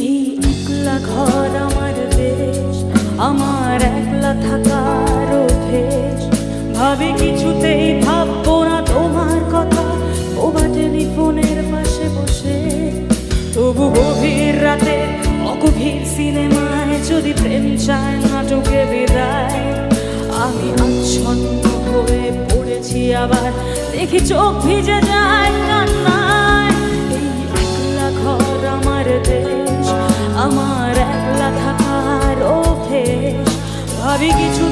এই একলা ঘর আমার দেশ, আমার একলা থাকার অভ্যেস। ভাবি কিছুতেই ভাববো না তোমার কথা, ওবা টেলিফোনের পাশে বসে। তবু গভীর রাতে অগভীর সিনেমায় যদি প্রেম চায় নাটকে বিদায়, আমি আচ্ছন্ন হয়ে পড়েছি আবার, দেখি চোখ ভিজে যায় কান্নায়। এই একলা ঘর আমার দেশ, আমার একলা থাকার অভ্যেস। ভাবি কিছু